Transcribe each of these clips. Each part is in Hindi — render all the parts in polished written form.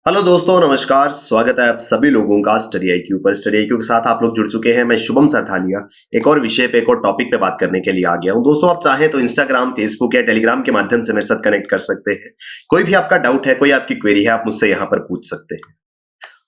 हेलो दोस्तों, नमस्कार। स्वागत है आप सभी लोगों का स्टडी आईक्यू पर। स्टडी आईक्यू के साथ आप लोग जुड़ चुके हैं। मैं शुभम सरथालिया एक और विषय पे, एक और टॉपिक पे बात करने के लिए आ गया हूं। दोस्तों, आप चाहें तो इंस्टाग्राम, फेसबुक या टेलीग्राम के माध्यम से मेरे साथ कनेक्ट कर सकते हैं। कोई भी आपका डाउट है, कोई आपकी क्वेरी है, आप मुझसे यहाँ पर पूछ सकते हैं।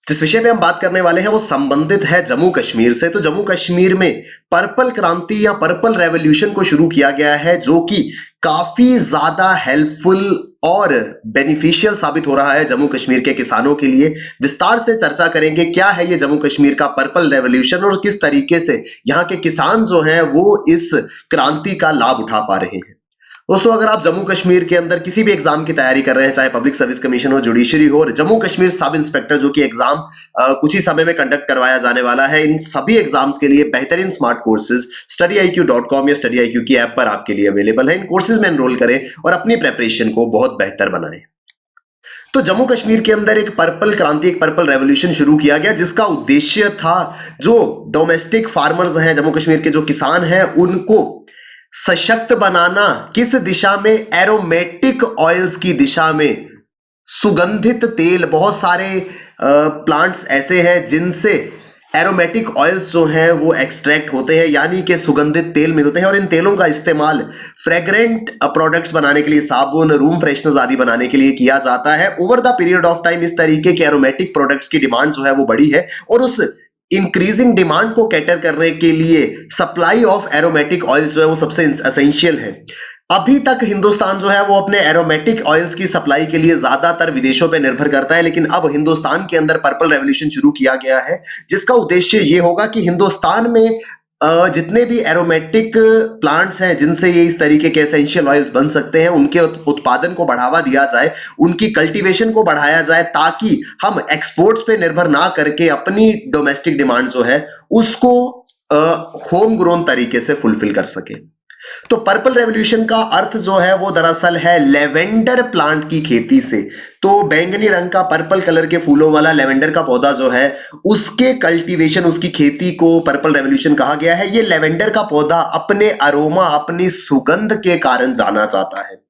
जिस विषय पे हम बात करने वाले हैं वो संबंधित है जम्मू कश्मीर से। तो जम्मू कश्मीर में पर्पल क्रांति या पर्पल रेवोल्यूशन को शुरू किया गया है, जो कि काफी ज्यादा हेल्पफुल और बेनिफिशियल साबित हो रहा है जम्मू कश्मीर के किसानों के लिए। विस्तार से चर्चा करेंगे क्या है ये जम्मू कश्मीर का पर्पल रेवोल्यूशन और किस तरीके से यहाँ के किसान जो हैं वो इस क्रांति का लाभ उठा पा रहे हैं। दोस्तों, अगर आप जम्मू कश्मीर के अंदर किसी भी एग्जाम की तैयारी कर रहे हैं, चाहे पब्लिक सर्विस कमीशन हो, जुडिशरी हो, और जम्मू कश्मीर सब इंस्पेक्टर जो कि एग्जाम कुछ ही समय में कंडक्ट करवाया जाने वाला है, इन सभी एग्जाम्स के लिए बेहतरीन स्मार्ट कोर्सेज studiiq.com या StudyIQ की ऐप पर आपके लिए अवेलेबल है। इन कोर्सेज में एनरोल करें और अपनी प्रेपरेशन को बहुत बेहतर बनाएं। तो जम्मू कश्मीर के अंदर एक पर्पल क्रांति, एक पर्पल रेवोल्यूशन शुरू किया गया, जिसका उद्देश्य था जो डोमेस्टिक फार्मर्स हैं, जम्मू कश्मीर के जो किसान हैं, उनको सशक्त बनाना। किस दिशा में? एरोमेटिक ऑयल्स की दिशा में। सुगंधित तेल, बहुत सारे प्लांट्स ऐसे हैं जिनसे एरोमेटिक ऑयल्स जो हैं वो एक्सट्रैक्ट होते हैं, यानी कि सुगंधित तेल मिलते हैं, और इन तेलों का इस्तेमाल फ्रेग्रेंट प्रोडक्ट्स बनाने के लिए, साबुन, रूम फ्रेशनर्स आदि बनाने के लिए किया जाता है। Over the period of time इस तरीके के एरोमेटिक प्रोडक्ट्स की डिमांड जो है वो बढ़ी है, और उस इंक्रीजिंग डिमांड को कैटर करने के लिए सप्लाई ऑफ एरोमेटिक ऑयल जो है वो सबसे एसेंशियल है। अभी तक हिंदुस्तान जो है वो अपने एरोमेटिक ऑयल्स की सप्लाई के लिए ज्यादातर विदेशों पर निर्भर करता है, लेकिन अब हिंदुस्तान के अंदर पर्पल रेवोल्यूशन शुरू किया गया है, जिसका उद्देश्य ये होगा कि हिंदुस्तान में जितने भी एरोमेटिक प्लांट्स हैं जिनसे ये इस तरीके के एसेंशियल ऑयल्स बन सकते हैं, उनके उत्पादन को बढ़ावा दिया जाए, उनकी कल्टीवेशन को बढ़ाया जाए, ताकि हम एक्सपोर्ट्स पे निर्भर ना करके अपनी डोमेस्टिक डिमांड जो है उसको होम ग्रोन तरीके से फुलफिल कर सके। तो पर्पल रेवोल्यूशन का अर्थ जो है वो दरअसल है लेवेंडर प्लांट की खेती से। तो बैंगनी रंग का, पर्पल कलर के फूलों वाला लेवेंडर का पौधा जो है उसके कल्टीवेशन, उसकी खेती को पर्पल रेवोल्यूशन कहा गया है। ये लेवेंडर का पौधा अपने अरोमा, अपनी सुगंध के कारण जाना जाता है।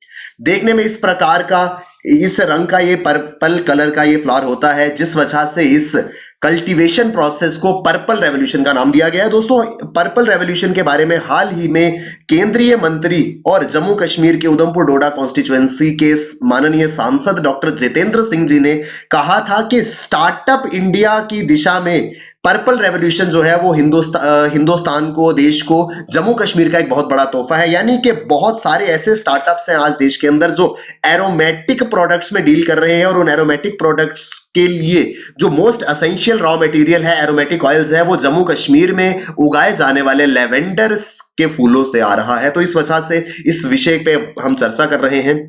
देखने में इस प्रकार का, इस रंग का, ये पर्पल कलर का ये फ्लावर होता है, जिस वजह से इस कल्टीवेशन प्रोसेस को पर्पल रेवोल्यूशन का नाम दिया गया है। दोस्तों, पर्पल रेवोल्यूशन के बारे में हाल ही में केंद्रीय मंत्री और जम्मू कश्मीर के उधमपुर डोडा कॉन्स्टिट्यूएंसी के माननीय सांसद डॉक्टर जितेंद्र सिंह जी ने कहा था कि स्टार्टअप इंडिया की दिशा में पर्पल रेवोल्यूशन जो है वो हिंदुस्तान को, देश को, जम्मू कश्मीर का एक बहुत बड़ा तोहफा है। यानी कि बहुत सारे ऐसे स्टार्टअप्स हैं आज देश के अंदर जो एरोमेटिक प्रोडक्ट्स में डील कर रहे हैं, और उन एरोमेटिक प्रोडक्ट्स के लिए जो मोस्ट एसेंशियल रॉ मटेरियल है, एरोमेटिक ऑयल्स है, वो जम्मू कश्मीर में उगाए जाने वाले लेवेंडर के फूलों से आ रहा है। तो इस वजह से इस विषय पे हम चर्चा कर रहे हैं।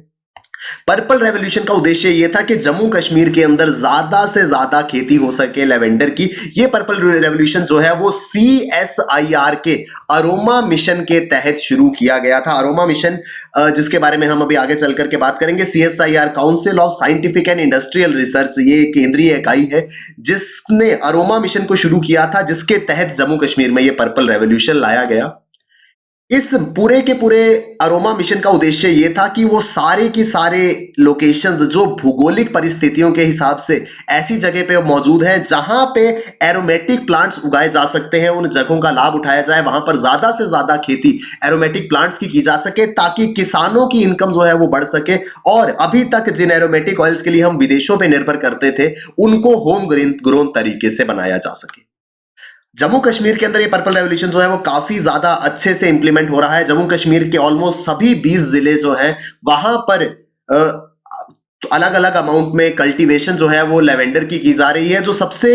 पर्पल रेवोल्यूशन का उद्देश्य यह था कि जम्मू कश्मीर के अंदर ज्यादा से ज्यादा खेती हो सके लेवेंडर की। यह पर्पल रेवोल्यूशन जो है वो CSIR के अरोमा मिशन के तहत शुरू किया गया था। अरोमा मिशन, जिसके बारे में हम अभी आगे चल करके बात करेंगे। CSIR, council of scientific and industrial research, ये केंद्रीय इकाई है जिसने अरोमा मिशन को शुरू किया था, जिसके तहत जम्मू कश्मीर में यह पर्पल रेवोल्यूशन लाया गया। इस पूरे के पूरे अरोमा मिशन का उद्देश्य यह था कि वो सारे की सारे लोकेशंस जो भौगोलिक परिस्थितियों के हिसाब से ऐसी जगह पे मौजूद है जहां पे एरोमेटिक प्लांट्स उगाए जा सकते हैं, उन जगहों का लाभ उठाया जाए, वहां पर ज्यादा से ज्यादा खेती एरोमेटिक प्लांट्स की जा सके, ताकि किसानों की इनकम जो है वो बढ़ सके, और अभी तक जिन एरोमेटिक ऑयल्स के लिए हम विदेशों पर निर्भर करते थे उनको होम ग्रोन तरीके से बनाया जा सके। जम्मू कश्मीर के अंदर ये पर्पल रेवोल्यूशन जो है वो काफी ज्यादा अच्छे से इंप्लीमेंट हो रहा है। जम्मू कश्मीर के ऑलमोस्ट सभी 20 जिले जो हैं वहां पर अलग अलग अमाउंट में कल्टीवेशन जो है वो लेवेंडर की जा रही है। जो सबसे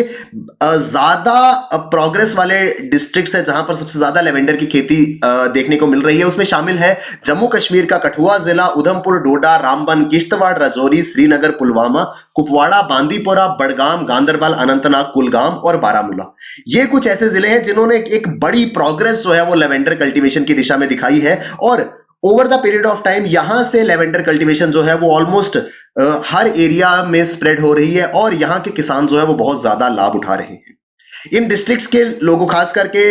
ज्यादा प्रोग्रेस वाले डिस्ट्रिक्ट्स है, जहां पर सबसे ज्यादा लेवेंडर की खेती देखने को मिल रही है, उसमें शामिल है जम्मू कश्मीर का कठुआ जिला, उधमपुर, डोडा, रामबन, किश्तवाड़, राजौरी, श्रीनगर, पुलवामा, कुपवाड़ा, बांदीपोरा, बड़गाम, गांदरबल, अनंतनाग, कुलगाम और बारामूला। ये कुछ ऐसे जिले हैं जिन्होंने एक बड़ी प्रोग्रेस जो है वो लेवेंडर कल्टीवेशन की दिशा में दिखाई है, और over the period of time यहां से लेवेंडर कल्टीवेशन जो है वो ऑलमोस्ट हर एरिया में स्प्रेड हो रही है, और यहां के किसान जो है वो बहुत ज्यादा लाभ उठा रहे हैं। इन डिस्ट्रिक्ट्स के लोगों, खास करके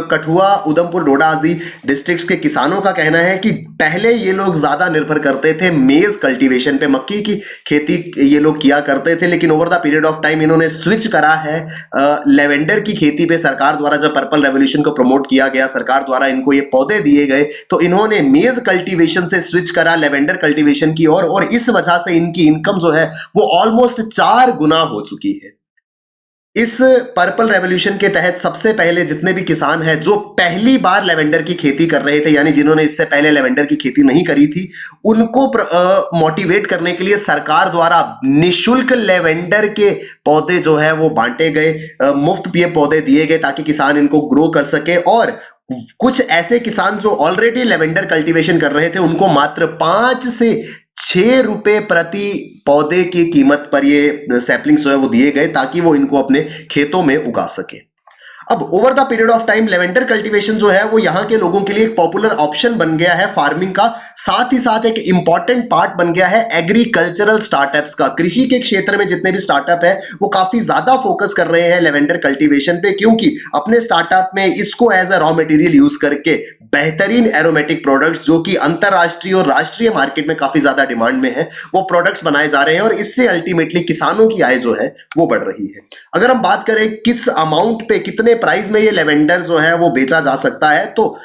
कठुआ, उधमपुर, डोडा आदि डिस्ट्रिक्ट्स के किसानों का कहना है कि पहले ये लोग ज्यादा निर्भर करते थे मेज कल्टीवेशन पे, मक्की की खेती ये लोग किया करते थे, लेकिन over the period of time इन्होंने स्विच करा है लेवेंडर की खेती पे। सरकार द्वारा जब पर्पल रेवोल्यूशन को प्रमोट किया गया, सरकार द्वारा इनको ये पौधे दिए गए, तो इन्होंने मेज कल्टीवेशन से स्विच करा लेवेंडर कल्टीवेशन की ओर, और इस वजह से इनकी इनकम जो है वो ऑलमोस्ट 4 गुना हो चुकी है। इस पर्पल रेवोल्यूशन के तहत सबसे पहले जितने भी किसान हैं जो पहली बार लेवेंडर की खेती कर रहे थे, यानी जिन्होंने इससे पहले लेवेंडर की खेती नहीं करी थी, उनको मोटिवेट करने के लिए सरकार द्वारा निशुल्क लेवेंडर के पौधे जो है वो बांटे गए, मुफ्त ये पौधे दिए गए ताकि किसान इनको ग्रो कर सके। और कुछ ऐसे किसान जो ऑलरेडी लेवेंडर कल्टीवेशन कर रहे थे उनको मात्र 5 से 6 रुपए प्रति पौधे की कीमत पर ये सैपलिंग्स जो है वो दिए गए ताकि वो इनको अपने खेतों में उगा सके। अब over the period of time lavender cultivation जो है वो यहाँ के लोगों के लिए एक पॉपुलर ऑप्शन बन गया है फार्मिंग का, साथ ही साथ एक इंपॉर्टेंट पार्ट बन गया है एग्रीकल्चरल स्टार्टअप्स का। कृषि के क्षेत्र में जितने भी स्टार्टअप है वो काफी ज्यादा फोकस कर रहे हैं लेवेंडर कल्टीवेशन पे, क्योंकि अपने स्टार्टअप में इसको as a raw material use करके बेहतरीन एरोमेटिक प्रोडक्ट्स जो कि अंतरराष्ट्रीय और राष्ट्रीय मार्केट में काफी ज्यादा डिमांड में है, वो प्रोडक्ट्स बनाए जा रहे हैं और इससे अल्टीमेटली किसानों की आय जो है वो बढ़ रही है। अगर हम बात करें किस अमाउंट पे, कितने प्राइस में ये लेवेंडर जो है वो बेचा जा सकता है, तो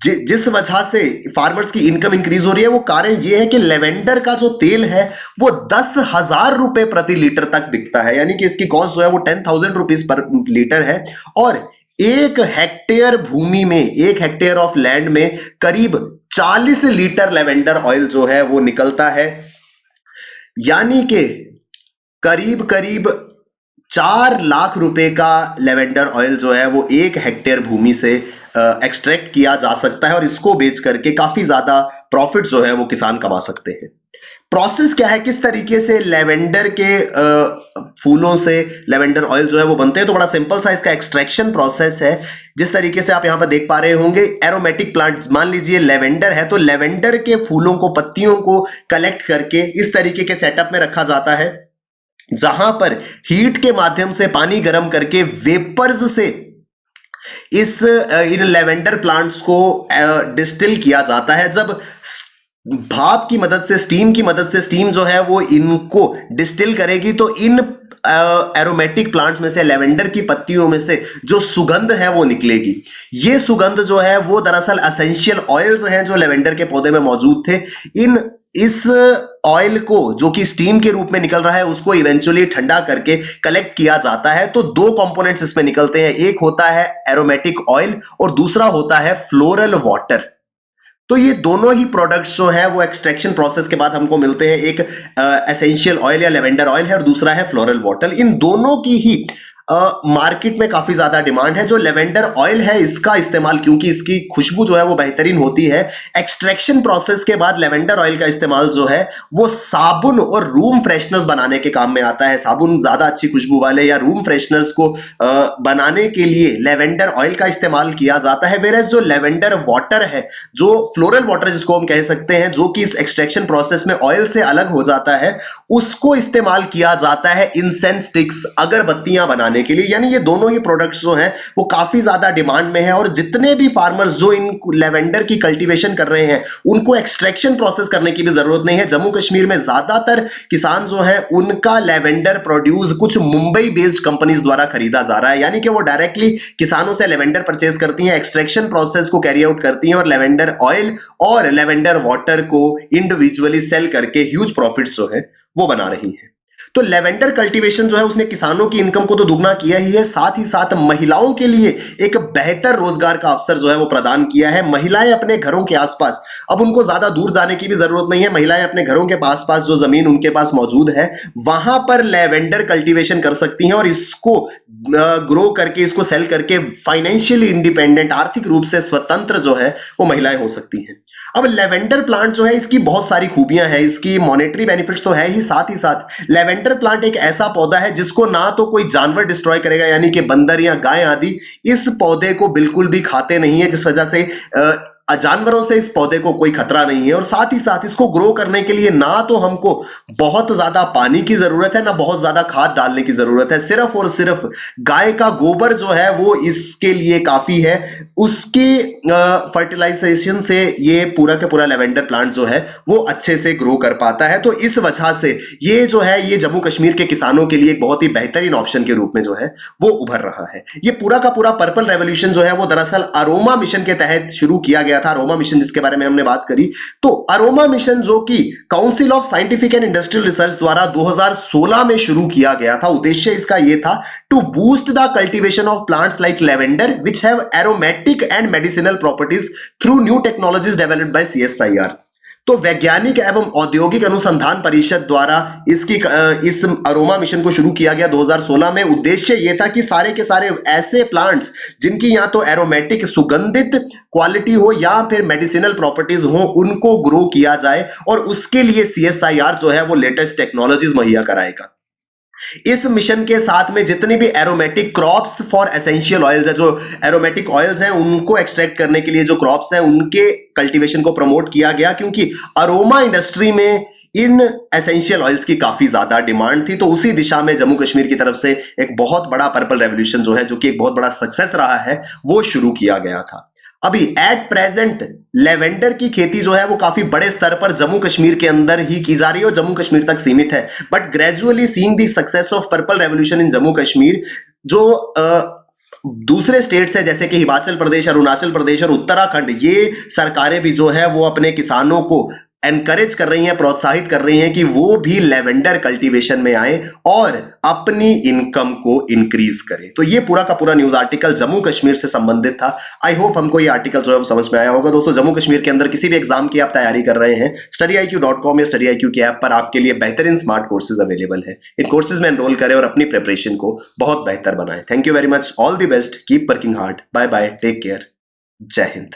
जिस वजह से फार्मर्स की इनकम इंक्रीज हो रही है वो कारण ये है कि लेवेंडर का जो तेल है वो 10,000 रुपए प्रति लीटर तक बिकता है, यानी कि इसकी कॉस्ट जो है वो 10,000 रुपीज पर लीटर है। और 1 हेक्टेयर भूमि में, 1 हेक्टेयर ऑफ लैंड में करीब 40 लीटर लेवेंडर ऑयल जो है वो निकलता है, यानी कि करीब करीब 4 लाख रुपए का लेवेंडर ऑयल जो है वो 1 हेक्टेयर भूमि से एक्सट्रैक्ट किया जा सकता है और इसको बेच करके काफी ज्यादा प्रॉफिट जो है वो किसान कमा सकते हैं। प्रोसेस क्या है, किस तरीके से लेवेंडर के फूलों से लेवेंडर ऑयल जो है वो बनते हैं, तो बड़ा सिंपल सा इसका एक्सट्रैक्शन प्रोसेस है। जिस तरीके से आप यहां पर देख पा रहे होंगे, एरोमेटिक प्लांट, मान लीजिए लेवेंडर है तो लेवेंडर के फूलों को, पत्तियों को कलेक्ट करके इस तरीके के सेटअप में रखा जाता है जहां पर हीट के माध्यम से पानी गर्म करके वेपर्स से इन लेवेंडर प्लांट्स को डिस्टिल किया जाता है। जब भाप की मदद से, स्टीम की मदद से, स्टीम जो है वो इनको डिस्टिल करेगी तो इन एरोमेटिक प्लांट्स में से, लेवेंडर की पत्तियों में से जो सुगंध है वो निकलेगी। ये सुगंध जो है वो दरअसल एसेंशियल ऑयल्स हैं जो लेवेंडर के पौधे में मौजूद थे। इस ऑयल को जो कि स्टीम के रूप में निकल रहा है उसको इवेंचुअली ठंडा करके कलेक्ट किया जाता है। तो 2 कंपोनेंट्स इसमें निकलते हैं, एक होता है एरोमेटिक ऑयल और दूसरा होता है फ्लोरल वाटर। तो ये दोनों ही प्रोडक्ट्स जो है वो एक्सट्रैक्शन प्रोसेस के बाद हमको मिलते हैं। एक एसेंशियल ऑयल या लेवेंडर ऑयल है और दूसरा है फ्लोरल वाटर। इन दोनों की ही मार्केट में काफी ज्यादा डिमांड है। जो लेवेंडर ऑयल है इसका इस्तेमाल, क्योंकि इसकी खुशबू जो है वो बेहतरीन होती है, एक्सट्रैक्शन प्रोसेस के बाद लेवेंडर ऑयल का इस्तेमाल जो है वो साबुन और रूम फ्रेशनर्स बनाने के काम में आता है। साबुन ज्यादा अच्छी खुशबू वाले या रूम फ्रेशनर्स को बनाने के लिए लेवेंडर ऑयल का इस्तेमाल किया जाता है। वेरएज जो लेवेंडर वाटर है, जो फ्लोरल वाटर जिसको हम कह सकते हैं, जो कि इस एक्सट्रैक्शन प्रोसेस में ऑयल से अलग हो जाता है, उसको इस्तेमाल किया जाता है इंसेंस स्टिक्स, अगरबत्तियां बनाने के लिए। यानी ये दोनों ही प्रोडक्ट्स जो हैं वो काफी ज्यादा डिमांड में है और जितने भी फार्मर्स जो इन लेवेंडर की कल्टीवेशन कर रहे हैं उनको एक्सट्रैक्शन प्रोसेस करने की भी जरूरत नहीं है। जम्मू कश्मीर में ज्यादातर किसान जो है उनका लेवेंडर प्रोड्यूस कुछ मुंबई बेस्ड कंपनीज द्वारा खरीदा जा रहा है, यानी कि वो डायरेक्टली किसानों से लेवेंडर परचेज करती हैं, एक्सट्रैक्शन प्रोसेस को कैरी आउट करती हैं और लेवेंडर ऑयल और लेवेंडर वाटर को इंडिविजुअली सेल करके ह्यूज प्रॉफिट्स जो है वो बना रही हैं। तो लेवेंडर कल्टीवेशन जो है उसने किसानों की इनकम को तो दुगना किया ही है, साथ ही साथ महिलाओं के लिए एक बेहतर रोजगार का अवसर जो है वो प्रदान किया है। महिलाएं अपने घरों के आसपास, अब उनको ज्यादा दूर जाने की भी जरूरत नहीं है, महिलाएं अपने घरों के पास जो जमीन उनके पास मौजूद है वहां पर लेवेंडर कल्टीवेशन कर सकती हैं और इसको ग्रो करके, इसको सेल करके फाइनेंशियली इंडिपेंडेंट, आर्थिक रूप से स्वतंत्र जो है वो महिलाएं हो सकती हैं। अब लेवेंडर प्लांट जो है इसकी बहुत सारी खूबियां हैं, इसकी मॉनेटरी बेनिफिट्स तो है ही साथ लेवेंडर प्लांट एक ऐसा पौधा है जिसको ना तो कोई जानवर डिस्ट्रॉय करेगा, यानी कि बंदर या गाय आदि इस पौधे को बिल्कुल भी खाते नहीं है, जिस वजह से जानवरों से इस पौधे को कोई खतरा नहीं है, और साथ ही साथ इसको ग्रो करने के लिए ना तो हमको बहुत ज्यादा पानी की जरूरत है, ना बहुत ज्यादा खाद डालने की जरूरत है। सिर्फ और सिर्फ गाय का गोबर जो है वो इसके लिए काफी है। उसके फर्टिलाइजेशन से ये पूरा के पूरा लेवेंडर प्लांट जो है वो अच्छे से ग्रो कर पाता है। तो इस वजह से ये जो है ये जम्मू कश्मीर के किसानों के लिए एक बहुत ही बेहतरीन ऑप्शन के रूप में जो है वो उभर रहा है। ये पूरा का पूरा पर्पल रेवोल्यूशन जो है वो दरअसल अरोमा मिशन के तहत शुरू किया गया था। अरोमा मिशन जिसके बारे में हमने बात करी, तो अरोमा मिशन जो कि council of scientific and industrial research द्वारा 2016 में शुरू किया गया था। उद्देश्य इसका यह था to boost the cultivation of plants like lavender which have aromatic and medicinal properties through new technologies developed by CSIR। तो वैज्ञानिक एवं औद्योगिक अनुसंधान परिषद द्वारा इस अरोमा मिशन को शुरू किया गया 2016 में। उद्देश्य यह था कि सारे के सारे ऐसे प्लांट्स जिनकी या तो एरोमेटिक सुगंधित क्वालिटी हो या फिर मेडिसिनल प्रॉपर्टीज हो, उनको ग्रो किया जाए, और उसके लिए CSIR जो है वो लेटेस्ट टेक्नोलॉजीज मुहैया कराएगा। इस मिशन के साथ में जितने भी aromatic crops for essential oils है, जो एरोमेटिक ऑयल्स हैं उनको एक्सट्रैक्ट करने के लिए जो क्रॉप्स हैं उनके कल्टीवेशन को प्रमोट किया गया, क्योंकि अरोमा इंडस्ट्री में इन एसेंशियल ऑयल्स की काफी ज्यादा डिमांड थी। तो उसी दिशा में जम्मू कश्मीर की तरफ से एक बहुत बड़ा पर्पल रेवोल्यूशन जो है, जो कि एक बहुत बड़ा सक्सेस रहा है, वो शुरू किया गया था। अभी एट प्रेजेंट लेवेंडर की खेती जो है वो काफी बड़े स्तर पर जम्मू कश्मीर के अंदर ही की जा रही है और जम्मू कश्मीर तक सीमित है। But gradually seeing the success of purple revolution in Jammu Kashmir, जो दूसरे स्टेट्स है जैसे कि हिमाचल प्रदेश, अरुणाचल प्रदेश और उत्तराखंड, ये सरकारें भी जो है वो अपने किसानों को एनकरेज कर रही हैं, प्रोत्साहित कर रही हैं कि वो भी लेवेंडर कल्टीवेशन में आए और अपनी इनकम को इंक्रीज करें। तो ये पूरा का पूरा न्यूज आर्टिकल जम्मू कश्मीर से संबंधित था। आई होप हमको ये आर्टिकल जो है वो समझ में आया होगा। दोस्तों, जम्मू कश्मीर के अंदर किसी भी एग्जाम की आप तैयारी कर रहे हैं, StudyIQ.com या StudyIQ की ऐप पर आपके लिए बेहतरीन स्मार्ट कोर्सेज अवेलेबल है। इन कोर्सेज में एनरोल करें और अपनी प्रिपरेशन को बहुत बेहतर बनाएं। Thank you very much, all the best, keep working hard, bye bye, take care, जय हिंद।